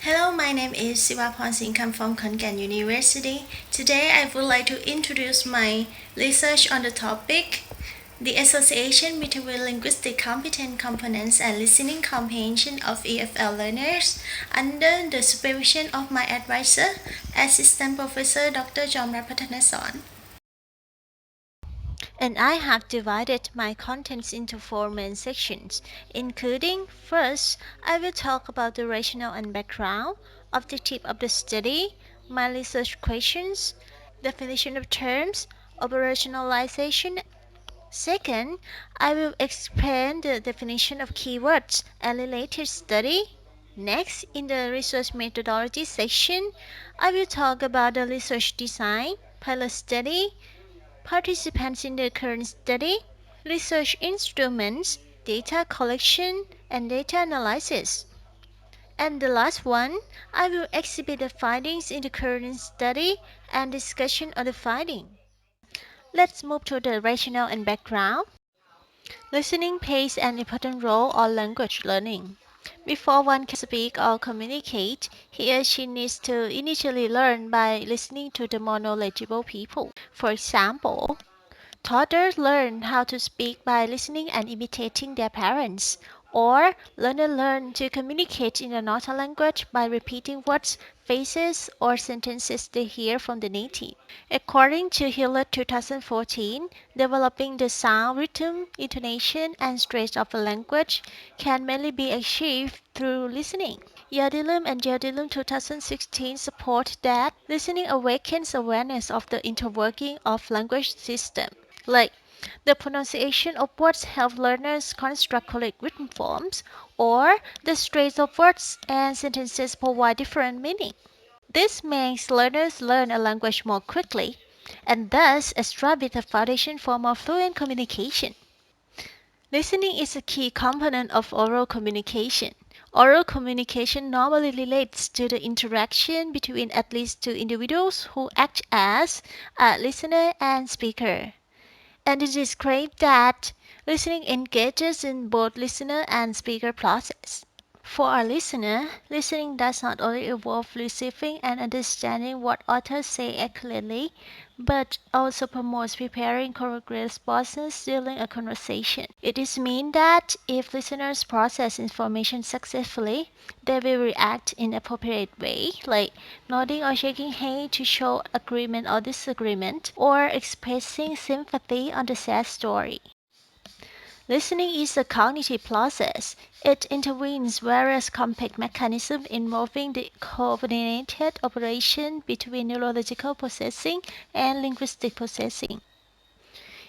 Hello, my name is Siwaporn Singhkum1 from Singhkum1 University. Today I would like to introduce my research on the topic, the association between linguistic competence components and listening comprehension of EFL learners under the supervision of my advisor, Assistant Professor Dr. Jomrat. And I have divided my contents into four main sections, including first, I will talk about the rationale and background, objective of the study, my research questions, definition of terms, operationalization. Second, I will explain the definition of keywords and related study. Next, in the research methodology section, I will talk about the research design, pilot study, participants in the current study, research instruments, data collection, and data analysis. And the last one, I will exhibit the findings in the current study and discussion of the finding. Let's move to the rationale and background. Listening plays an important role on language learning. Before one can speak or communicate, he or she needs to initially learn by listening to the more knowledgeable people. For example, toddlers learn how to speak by listening and imitating their parents, or learners learn to communicate in another language by repeating words, phrases, or sentences they hear from the native. According to Hewlett 2014, developing the sound, rhythm, intonation, and stress of a language can mainly be achieved through listening. Yadilum and Yadilum 2016 support that listening awakens awareness of the interworking of language system. Like the pronunciation of words help learners construct correct written forms, or the stress of words and sentences provide different meaning. This makes learners learn a language more quickly and thus establish a foundation for more fluent communication. Listening is a key component of oral communication. Oral communication normally relates to the interaction between at least two individuals who act as a listener and speaker. And it is claimed that listening engages in both listener and speaker process. For a listener, listening does not only involve receiving and understanding what others say accurately, but also promotes preparing correct responses during a conversation. It is mean that if listeners process information successfully, they will react in appropriate way, like nodding or shaking head to show agreement or disagreement, or expressing sympathy on the sad story. Listening is a cognitive process. It intervenes various complex mechanisms involving the coordinated operation between neurological processing and linguistic processing.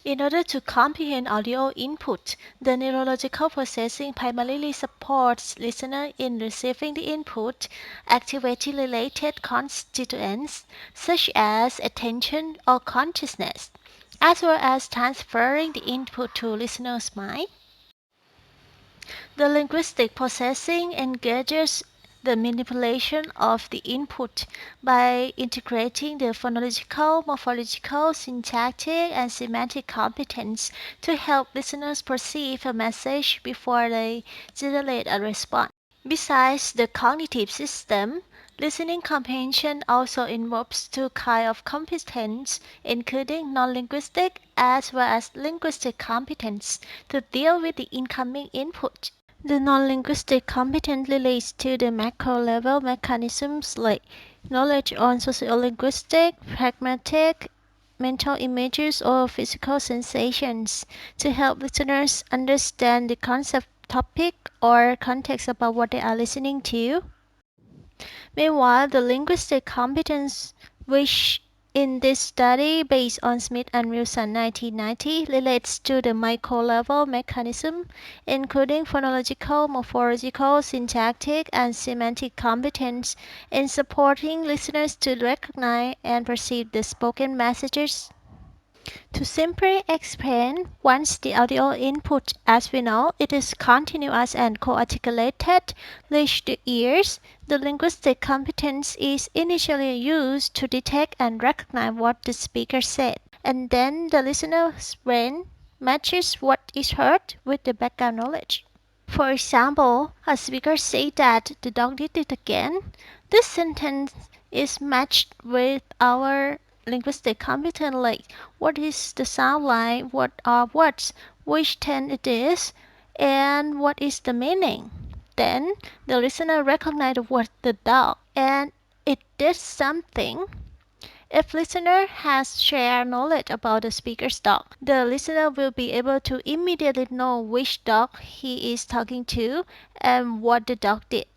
In order to comprehend audio input, the neurological processing primarily supports listener in receiving the input, activating related constituents such as attention or consciousness, as well as transferring the input to listener's mind. The linguistic processing engages the manipulation of the input by integrating the phonological, morphological, syntactic, and semantic competence to help listeners perceive a message before they generate a response. Besides the cognitive system, listening comprehension also involves two kinds of competence, including non-linguistic as well as linguistic competence, to deal with the incoming input. The non-linguistic competence relates to the macro-level mechanisms like knowledge on sociolinguistic, pragmatic, mental images, or physical sensations to help listeners understand the concept, topic, or context about what they are listening to. Meanwhile, the linguistic competence, which in this study based on Smith and Wilson 1990 relates to the micro-level mechanism, including phonological, morphological, syntactic, and semantic competence in supporting listeners to recognize and perceive the spoken messages. To simply explain, once the audio input, as we know, it is continuous and co-articulated, reach the ears, the linguistic competence is initially used to detect and recognize what the speaker said, and then the listener's brain matches what is heard with the background knowledge. For example, a speaker said that the dog did it again. This sentence is matched with our linguistic competence like what is the sound like, what are words, which tense it is, and what is the meaning. Then the listener recognized the word the dog and it did something. If listener has shared knowledge about the speaker's dog, the listener will be able to immediately know which dog he is talking to and what the dog did.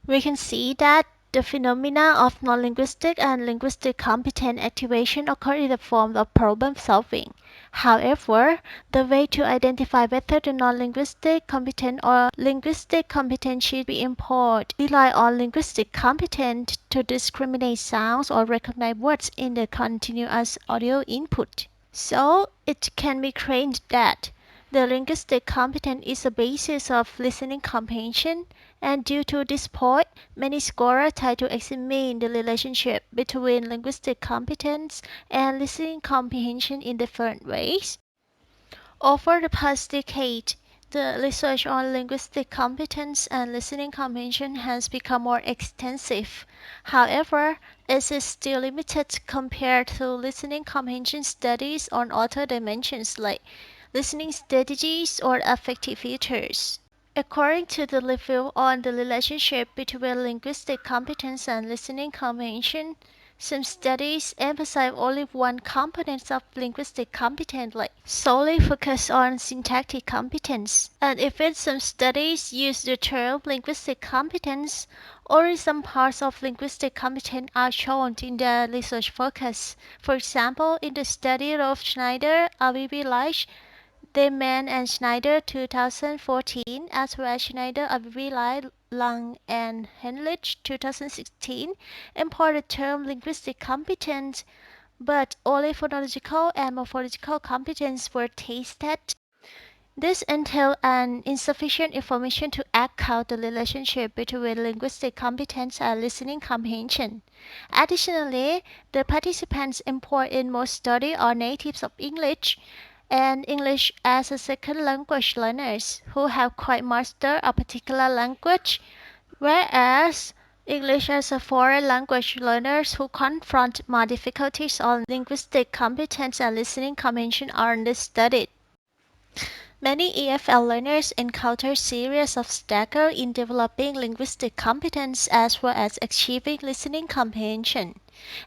We can see that the phenomena of non-linguistic and linguistic competence activation occur in the form of problem solving. However, the way to identify whether the non-linguistic competence or linguistic competence should be employed rely on linguistic competence to discriminate sounds or recognize words in the continuous audio input. So it can be claimed that the linguistic competence is a basis of listening comprehension, and due to this point, many scholars try to examine the relationship between linguistic competence and listening comprehension in different ways. Over the past decade, the research on linguistic competence and listening comprehension has become more extensive. However, it is still limited compared to listening comprehension studies on other dimensions like listening strategies or affective features. According to the review on the relationship between linguistic competence and listening comprehension, some studies emphasize only one component of linguistic competence, like solely focus on syntactic competence. And even some studies use the term linguistic competence, only some parts of linguistic competence are shown in the research focus. For example, in the study of Schneider, Avivi Leich, Deman and Schneider 2014, as well as Schneider, Avivi, Lang, and Henlich 2016, employ the term linguistic competence, but only phonological and morphological competence were tested. This entailed an insufficient information to account the relationship between linguistic competence and listening comprehension. Additionally, the participants employed in most studies are natives of English and English as a second language learners who have quite mastered a particular language, whereas English as a foreign language learners who confront more difficulties on linguistic competence and listening comprehension are understudied. Many EFL learners encounter serious obstacles in developing linguistic competence as well as achieving listening comprehension.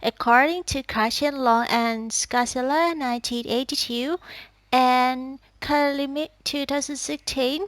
According to Christian Long and Scarsella 1982 and Kalimit 2016,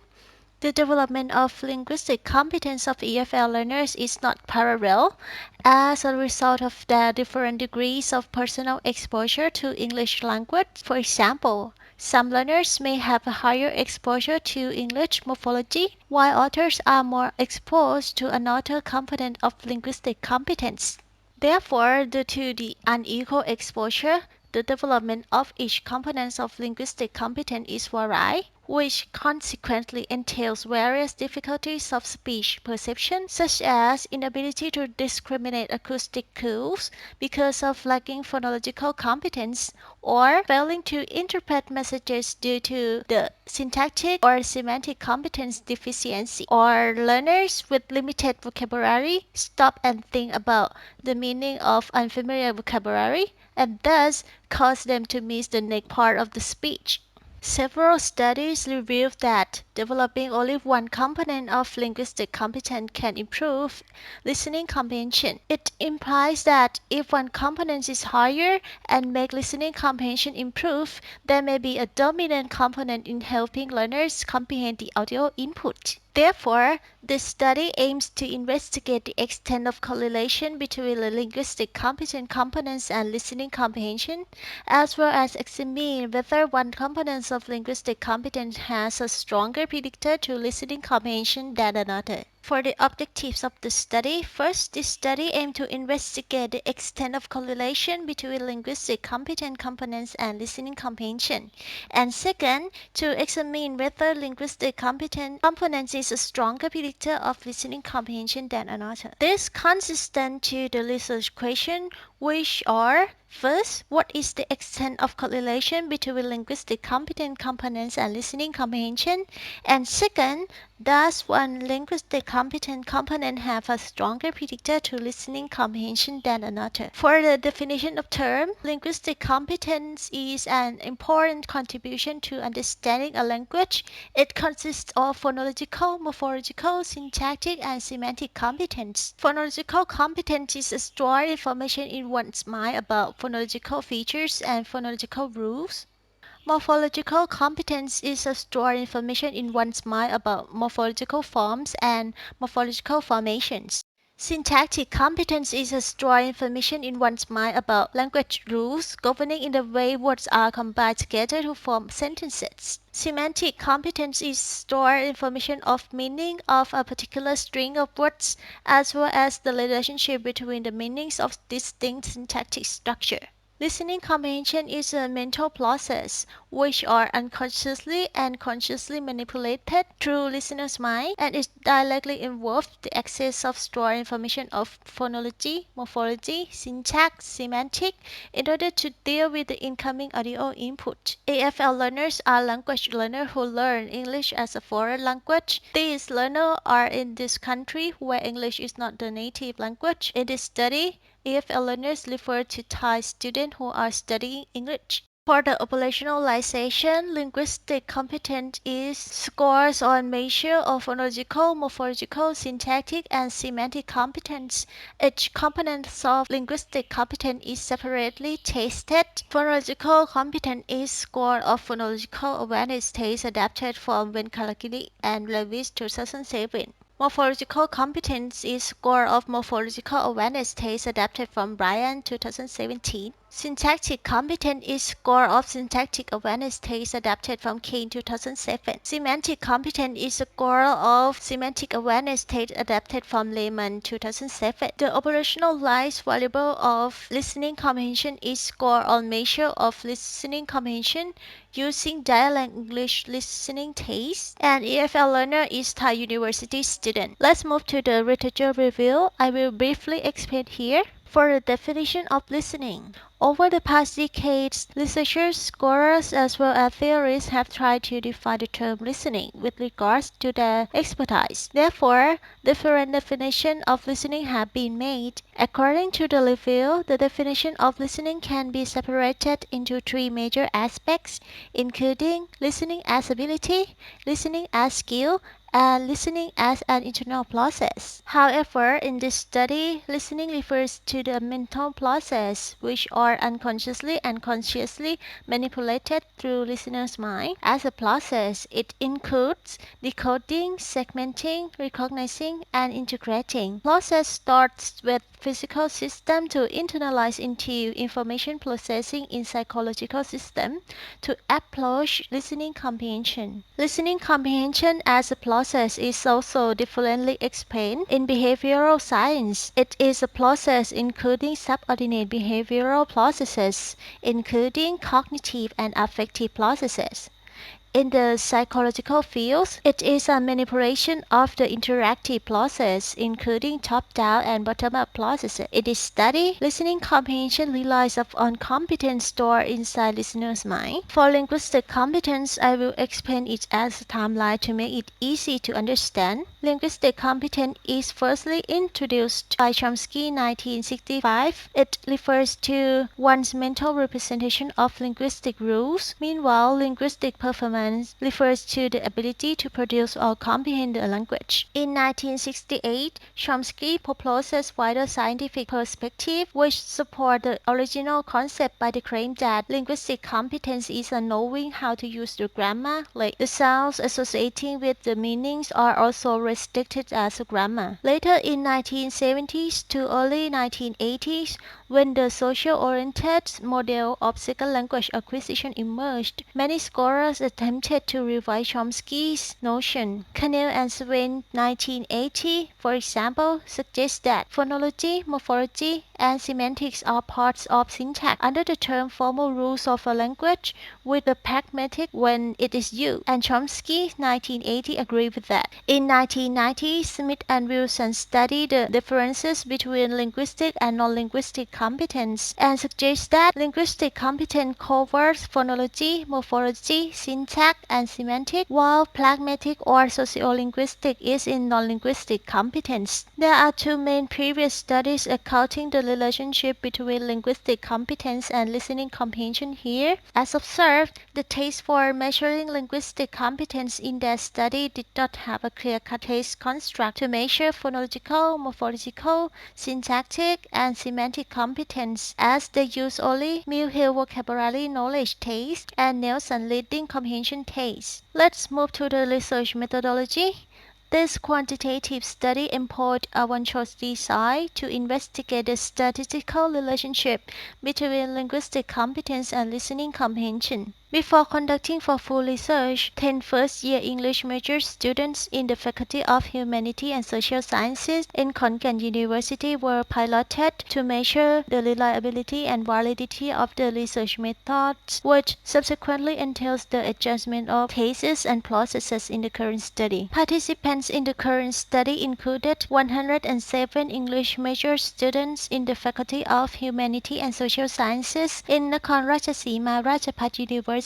the development of linguistic competence of EFL learners is not parallel as a result of their different degrees of personal exposure to English language. For example, some learners may have a higher exposure to English morphology, while others are more exposed to another component of linguistic competence. Therefore, due to the unequal exposure, the development of each component of linguistic competence is varied, which consequently entails various difficulties of speech perception, such as inability to discriminate acoustic cues because of lacking phonological competence, or failing to interpret messages due to the syntactic or semantic competence deficiency, or learners with limited vocabulary stop and think about the meaning of unfamiliar vocabulary and thus cause them to miss the next part of the speech. Several studies reveal that developing only one component of linguistic competence can improve listening comprehension. It implies that if one component is higher and make listening comprehension improve, there may be a dominant component in helping learners comprehend the audio input. Therefore, this study aims to investigate the extent of correlation between the linguistic competence components and listening comprehension, as well as examine whether one component of linguistic competence has a stronger predictor to listening comprehension than another. For the objectives of the study, first, this study aimed to investigate the extent of correlation between linguistic competence components and listening comprehension. And second, to examine whether linguistic competence components is a stronger predictor of listening comprehension than another. This consistent to the research question, which are: first, what is the extent of correlation between linguistic competence components and listening comprehension? And second, does one linguistic competence component have a stronger predictor to listening comprehension than another? For the definition of term, linguistic competence is an important contribution to understanding a language. It consists of phonological, morphological, syntactic, and semantic competence. Phonological competence is store information in one's mind about phonological features and phonological rules. Morphological competence is to store information in one's mind about morphological forms and morphological formations. Syntactic competence is to store information in one's mind about language rules governing in the way words are combined together to form sentences. Semantic competence is store information of meaning of a particular string of words as well as the relationship between the meanings of distinct syntactic structure. Listening comprehension is a mental process which are unconsciously and consciously manipulated through listener's mind, and it directly involves the access of stored information of phonology, morphology, syntax, semantic in order to deal with the incoming audio input. AFL learners are language learners who learn English as a foreign language. These learners are in this country where English is not the native language. In this study, EFL learners refer to Thai students who are studying English. For the operationalization, linguistic competence is scores on measure of phonological, morphological, syntactic, and semantic competence. Each component of linguistic competence is separately tested. Phonological competence is score of phonological awareness test adapted from Venn Kalakili and Lewis 2007. Morphological competence is score of morphological awareness test adapted from Bryan 2017. Syntactic competence is score of syntactic awareness test adapted from Kane 2007. Semantic competence is score of semantic awareness test adapted from Lehman 2007. The operationalized variable of listening comprehension is score on measure of listening comprehension using dialect English listening test. An EFL learner is Thai University student. Let's move to the literature review. I will briefly explain here. For the definition of listening, over the past decades, researchers, scholars, as well as theorists have tried to define the term listening with regards to their expertise. Therefore, different definitions of listening have been made. According to the review, the definition of listening can be separated into three major aspects, including listening as ability, listening as skill, and listening as an internal process. However, in this study, listening refers to the mental process which are unconsciously and consciously manipulated through listener's mind. As a process, it includes decoding, segmenting, recognizing, and integrating. Process starts with physical system to internalize into information processing in psychological system to approach listening comprehension. Listening comprehension as a process is also differently explained in behavioral science. It is a process including subordinate behavioral processes, including cognitive and affective processes. In the psychological fields, it is a manipulation of the interactive process, including top-down and bottom-up processes. In this study, listening comprehension relies on competence stored inside listener's mind. For linguistic competence, I will explain it as a timeline to make it easy to understand. Linguistic competence is firstly introduced by Chomsky in 1965. It refers to one's mental representation of linguistic rules. Meanwhile, linguistic performance refers to the ability to produce or comprehend a language. In 1968, Chomsky proposes wider scientific perspective which support the original concept by the claim that linguistic competence is a knowing how to use the grammar, like the sounds associating with the meanings are also restricted as a grammar. Later in 1970s to early 1980s, When the social-oriented model of second language acquisition emerged, many scholars attempted to revise Chomsky's notion. Cannell and Swain 1980, for example, suggest that phonology, morphology, and semantics are parts of syntax under the term formal rules of a language with the pragmatic when it is used, and Chomsky 1980 agreed with that. In 1990, Smith and Wilson studied the differences between linguistic and non-linguistic competence and suggest that linguistic competence covers phonology, morphology, syntax, and semantics, while pragmatic or sociolinguistic is in non-linguistic competence. There are two main previous studies accounting the relationship between linguistic competence and listening comprehension here. As observed, the test for measuring linguistic competence in their study did not have a clear-cut test construct to measure phonological, morphological, syntactic, and semantic competence, as they use only Mill-Hill vocabulary knowledge test and Nelson reading comprehension test. Let's move to the research methodology. This quantitative study employed a one-shot design to investigate the statistical relationship between linguistic competence and listening comprehension. Before conducting for full research, 10 first-year English major students in the Faculty of Humanities and Social Sciences in Khon Kaen University were piloted to measure the reliability and validity of the research methods, which subsequently entails the adjustment of cases and processes in the current study. Participants in the current study included 107 English major students in the Faculty of Humanities and Social Sciences in Nakhon Ratchasima Ratchapat University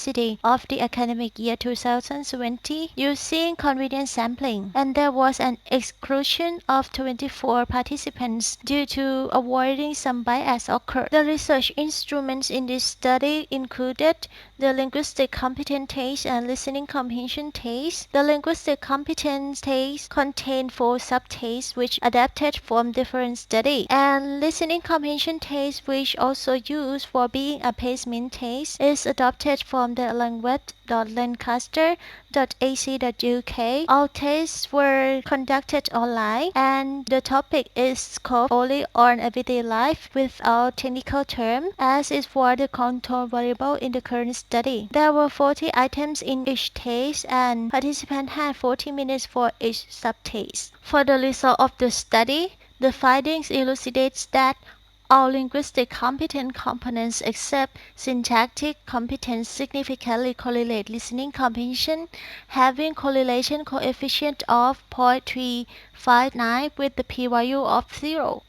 of the academic year 2020 using convenience sampling, and there was an exclusion of 24 participants due to avoiding some bias occurred. The research instruments in this study included the linguistic competence test and listening comprehension test. The linguistic competence test contained 4 subtests which adapted from different studies, and listening comprehension test, which also used for being a placement test, is adopted from the language.lancaster.ac.uk. All tests were conducted online, and the topic is scoped only on everyday life without technical terms, as is for the control variable in the current study. There were 40 items in each test, and participants had 40 minutes for each subtest. For the result of the study, the findings elucidates that all linguistic competence components except syntactic competence significantly correlate listening comprehension, having correlation coefficient of 0.359 with the p-value of 0.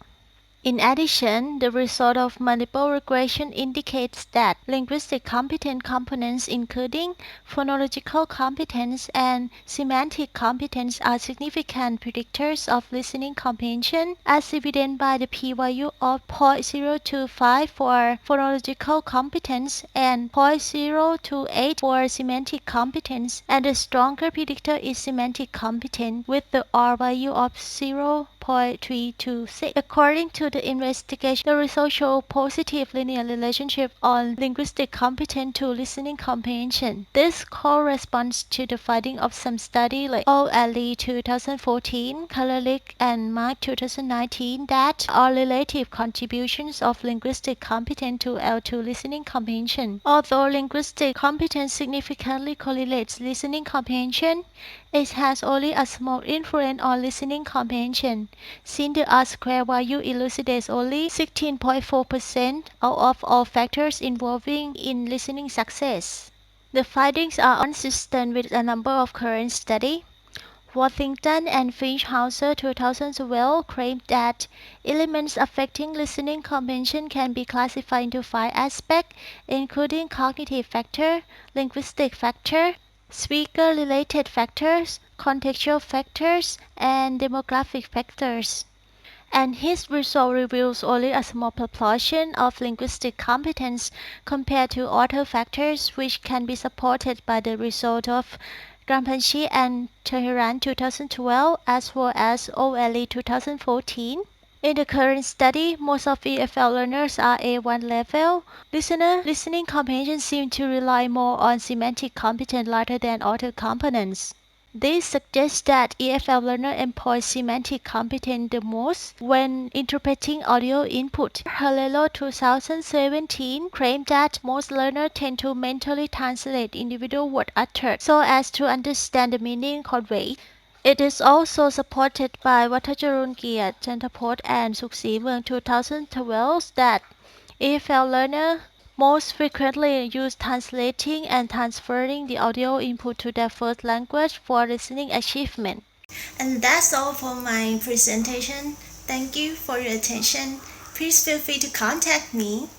In addition, the result of multiple regression indicates that linguistic competence components including phonological competence and semantic competence are significant predictors of listening comprehension, as evident by the p-value of 0.025 for phonological competence and 0.028 for semantic competence, and the stronger predictor is semantic competence with the R-value of 0.326. According to the investigation, the results show positive linear relationship on linguistic competence to listening comprehension. This corresponds to the finding of some study like OLE 2014, Kalalik and Mark 2019 that are relative contributions of linguistic competence to L2 listening comprehension. Although linguistic competence significantly correlates listening comprehension, it has only a small influence on listening comprehension, since the R-squared value elucidates only 16.4% out of all factors involving in listening success. The findings are consistent with a number of current studies. Worthington and Finchhauser 2012 claimed that elements affecting listening comprehension can be classified into 5 aspects, including cognitive factor, linguistic factor, speaker-related factors, contextual factors, and demographic factors. And his result reveals only a small proportion of linguistic competence compared to other factors, which can be supported by the result of Grampanchi and Tehran 2012 as well as OLE 2014. In the current study, most of EFL learners are A1 level. Listening comprehension seems to rely more on semantic competence rather than other components. This suggests that EFL learner employ semantic competence the most when interpreting audio input. Halelo 2017 claimed that most learners tend to mentally translate individual word uttered so as to understand the meaning conveyed. It is also supported by Wattajarungiat, Chantapot, and Sukhsimung 2012 that EFL learners most frequently use translating and transferring the audio input to their first language for listening achievement. And that's all for my presentation. Thank you for your attention. Please feel free to contact me.